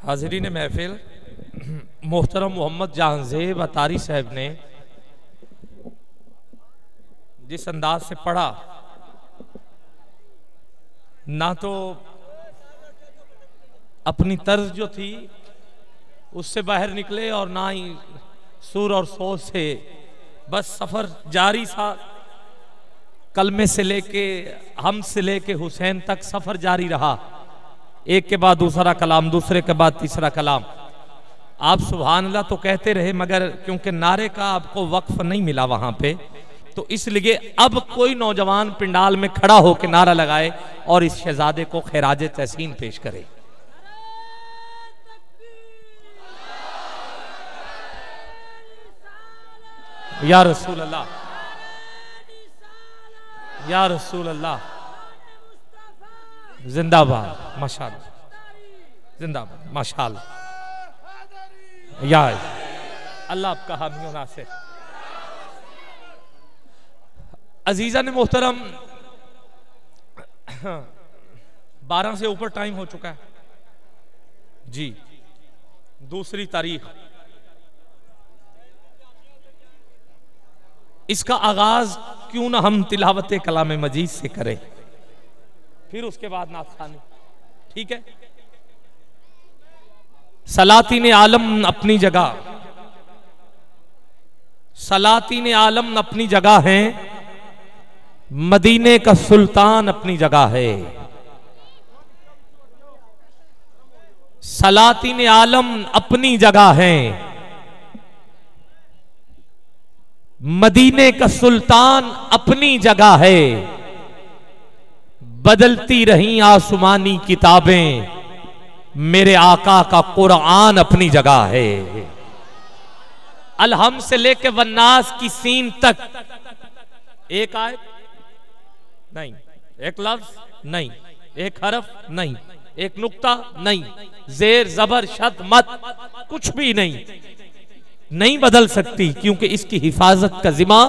हाज़रीन महफिल, मोहतरम मोहम्मद जहांज़ेब अतारी साहब ने जिस अंदाज से पढ़ा, ना तो अपनी तर्ज जो थी उससे बाहर निकले और ना ही सुर और सोच से, बस सफ़र जारी था। कलमे से लेके हम से लेके हुसैन तक सफ़र जारी रहा, एक के बाद दूसरा कलाम, दूसरे के बाद तीसरा कलाम। आप सुभान अल्लाह तो कहते रहे, मगर क्योंकि नारे का आपको वक्फ नहीं मिला वहां पे, तो इसलिए अब कोई नौजवान पिंडाल में खड़ा होकर नारा लगाए और इस शहजादे को खैराज तहसीन पेश करे। या रसूल अल्लाह, या रसूल अल्लाह, जिंदाबाद, माशाअल्लाह, जिंदाबाद, माशाअल्लाह, या अल्लाह आपका हामी नासिर। अजीजा ने मोहतरम, 12 से ऊपर टाइम हो चुका है जी। दूसरी तारीख, इसका आगाज क्यों ना हम तिलावत कलाम मजीद से करें, फिर उसके बाद नात खानी, ठीक है। सलातीन आलम अपनी जगह, सलातीन आलम अपनी जगह है, मदीने का सुल्तान अपनी जगह है। सलातीन आलम अपनी जगह है, मदीने का सुल्तान अपनी जगह है। बदलती रही आसमानी किताबें, मेरे आका का कुरान अपनी जगह है। अलहम से लेके वन्नास की सीन तक एक आयत नहीं, एक लफ्ज नहीं, एक हरफ नहीं, एक नुक्ता नहीं, जेर जबर शद मत कुछ भी नहीं बदल सकती, क्योंकि इसकी हिफाजत का जिम्मा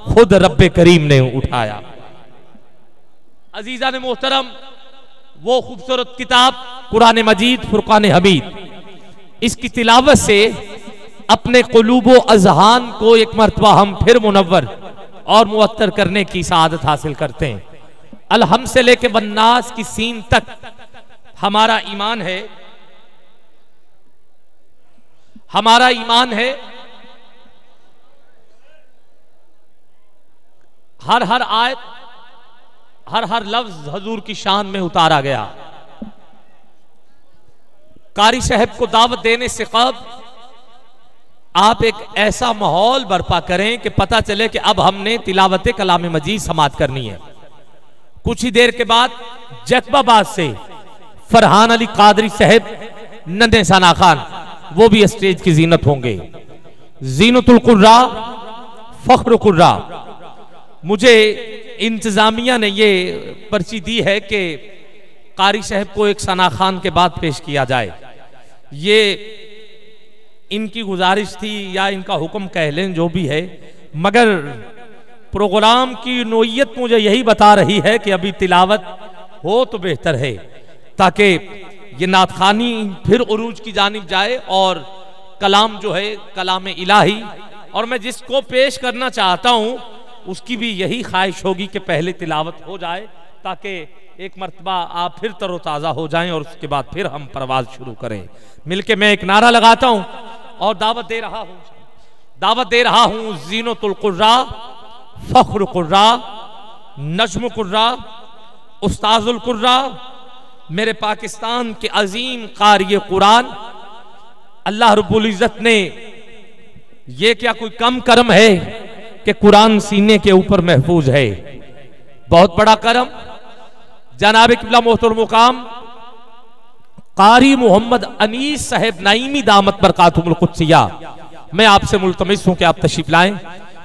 खुद रब्बे करीम ने उठाया। अजीजा ने मोहतरम, वो खूबसूरत किताब कुरान मजीद फुरकान हमीद, इसकी तिलावत से अपने कुलूबो अजहान को एक मरतबा हम फिर मुनव्वर और मुअत्तर करने की सआदत हासिल करते हैं। अलहम से लेके वन्नास की सीन तक हमारा ईमान है, हमारा ईमान है। हर हर आयत, हर लफ्ज हजूर की शान में उतारा गया। कारी साहब को दावत देने से कब आप एक ऐसा माहौल बर्पा करें कि पता चले कि अब हमने तिलावत कलाम मजीद समात करनी है। कुछ ही देर के बाद जैकबाबाद से फरहान अली कादरी साहब, नन्हे सना खान, वो भी स्टेज की जीनत होंगे। जीनतुल कुर्रा, फख्र कुर्रा। मुझे इंतजामिया ने ये पर्ची दी है कि कारी साहब को एक सना खान के बाद पेश किया जाए। ये इनकी गुजारिश थी या इनका हुक्म कह लें, जो भी है, मगर प्रोग्राम की नोयत मुझे यही बता रही है कि अभी तिलावत हो तो बेहतर है, ताकि ये नातखानी फिर उरूज की जानिब जाए और कलाम जो है कलाम इलाही, और मैं जिसको पेश करना चाहता हूं उसकी भी यही ख्वाहिश होगी कि पहले तिलावत हो जाए, ताकि एक मर्तबा आप फिर तरोताज़ा हो जाएं और उसके बाद फिर हम परवाज शुरू करें। मिलके मैं एक नारा लगाता हूं और दावत दे रहा हूं, जीनतुल कुर्रा, फख्र कुर्रा, नज्म कुर्रा, उस्ताजुल कुर्रा, मेरे पाकिस्तान के अजीम कारी कुरान। अल्लाह रब्बुल इज्जत ने ये क्या कोई कम करम है कि कुरान सीने के ऊपर महफूज है, बहुत बड़ा करम। जनाब किबला मोहतरम मुकाम कारी मोहम्मद अनीस साहब नईमी दामत बरकातुहुल कुद्सिया, मैं आपसे मुल्तमिस हूं कि आप तशरीफ लाएं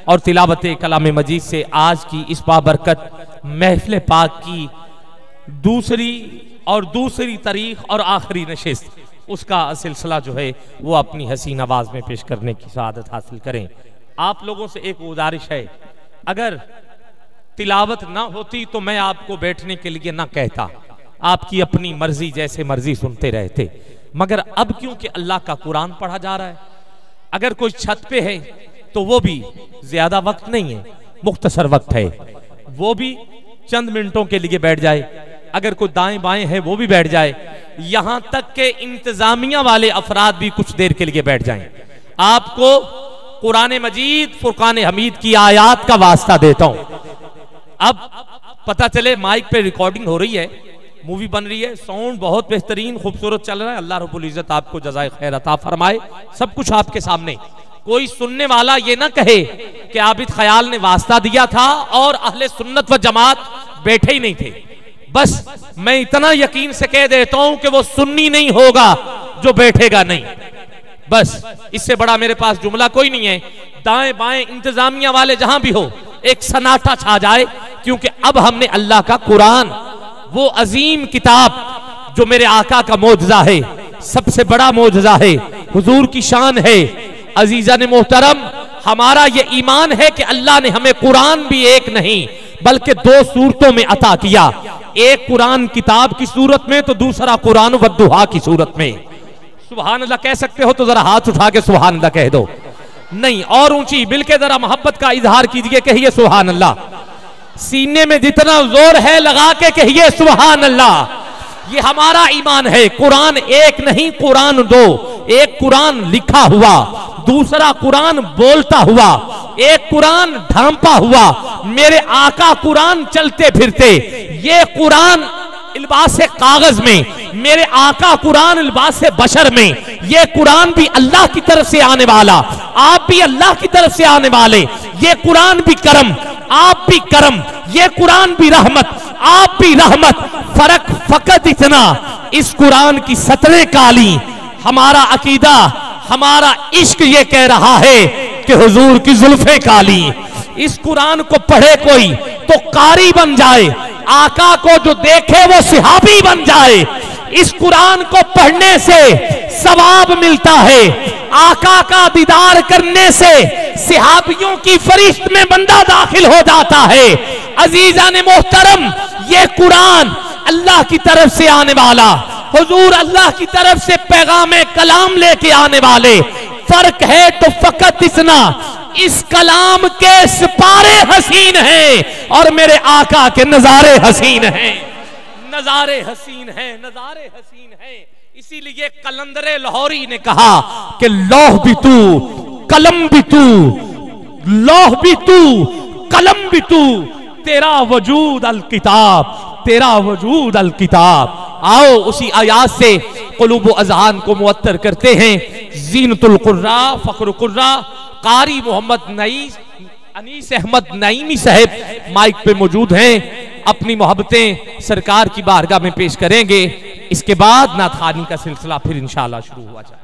और तिलावत कलाम मजीद से आज की इस बाबरकत महफिल पाक की दूसरी तारीख और आखिरी नशिस्त, उसका सिलसिला जो है वो अपनी हसीन आवाज में पेश करने की सआदत हासिल करें। आप लोगों से एक गुजारिश है, अगर तिलावत ना होती तो मैं आपको बैठने के लिए ना कहता, आपकी अपनी मर्जी जैसे मर्जी सुनते रहते, मगर अब क्योंकि अल्लाह का कुरान पढ़ा जा रहा है, अगर कोई छत पे है तो वो भी ज्यादा वक्त नहीं है, मुख्तसर वक्त है, वो भी चंद मिनटों के लिए बैठ जाए, अगर कोई दाएं बाएं है वो भी बैठ जाए, यहां तक के इंतजामिया वाले अफराद भी कुछ देर के लिए बैठ जाएं। आपको कुरान मजीद फुरकान हमीद की आयात का वास्ता देता हूं। अब पता चले माइक पे रिकॉर्डिंग हो रही है, मूवी बन रही है, साउंड बहुत बेहतरीन खूबसूरत चल रहा है, अल्लाह रब्बुल इज्जत आपको जज़ाए खैर अता फरमाए, सब कुछ आपके सामने। कोई सुनने वाला ये ना कहे कि आबिद ख्याल ने वास्ता दिया था और अहले सुन्नत व जमात बैठे ही नहीं थे। बस मैं इतना यकीन से कह देता हूं कि वो सुन्नी नहीं होगा जो बैठेगा नहीं, बस इससे बड़ा मेरे पास जुमला कोई नहीं है। दाएं बाएं इंतजामिया वाले जहां भी हो, एक सन्नाटा छा जाए, क्योंकि अब हमने अल्लाह का कुरान, वो अजीम किताब जो मेरे आका का मौजज़ा है, सबसे बड़ा मौजज़ा है, हुजूर की शान है। अजीज़ान मोहतरम, हमारा ये ईमान है कि अल्लाह ने हमें कुरान भी एक नहीं बल्कि दो सूरतों में अता किया, एक कुरान किताब की सूरत में तो दूसरा कुरान वद्दुहा की सूरत में। सुभान अल्लाह कह सकते हो तो जरा हाथ उठा के सुभान अल्लाह कह दो, नहीं और ऊंची मिलके जरा मोहब्बत का इजहार कीजिए, कहिए सुभान अल्लाह, सीने में जितना जोर है लगा के कहिए सुभान अल्लाह। ये हमारा ईमान है, कुरान एक नहीं कुरान दो, एक कुरान लिखा हुआ, दूसरा कुरान बोलता हुआ, एक कुरान ढांपा हुआ, मेरे आका कुरान चलते फिरते, ये कुरान लिबास कागज में, मेरे आका कुरान लिबास बशर में, ये कुरान भी अल्लाह की तरफ से आने वाला, आप भी अल्लाह की तरफ से आने वाले, ये कुरान भी करम, आप भी करम, ये कुरान भी रहमत, आप भी रहमत। फर्क फकत इतना, इस कुरान की सतरें काली, हमारा अकीदा, हमारा इश्क ये कह रहा है कि हुजूर की जुल्फे काली। इस कुरान को पढ़े कोई तो कारी बन जाए, आका को जो देखे वो सिहाबी बन जाए। इस कुरान को पढ़ने से सवाब मिलता है, आका का दीदार करने से सिहाबियों की फरिश्त में बंदा दाखिल हो जाता है। अजीजान मोहतरम, ये कुरान अल्लाह की तरफ से आने वाला, हुजूर अल्लाह की तरफ से पैगाम कलाम लेके आने वाले। फर्क है तो फकत इतना, इस कलाम के सिपारे हसीन हैं और मेरे आका के नजारे हसीन हैं, नजारे हसीन हैं, नजारे हसीन हैं। इसीलिए कलंदरे लाहौरी ने कहा कि लौह भी तू, कलम भी तू, लौह भी तू, कलम भी तू, तेरा वजूद अल किताब, तेरा वजूद अल किताब। आओ उसी आयात से कुलूब व अज़हान को मुअत्तर करते हैं। ज़ीनतुल कुर्रा, फ़ख्रुल कुर्रा, कारी मोहम्मद अनीस अहमद नईमी साहब माइक पे मौजूद हैं, अपनी मोहब्बतें सरकार की बारगाह में पेश करेंगे। इसके बाद नाथखानी का सिलसिला फिर इंशाअल्लाह शुरू हुआ जाए।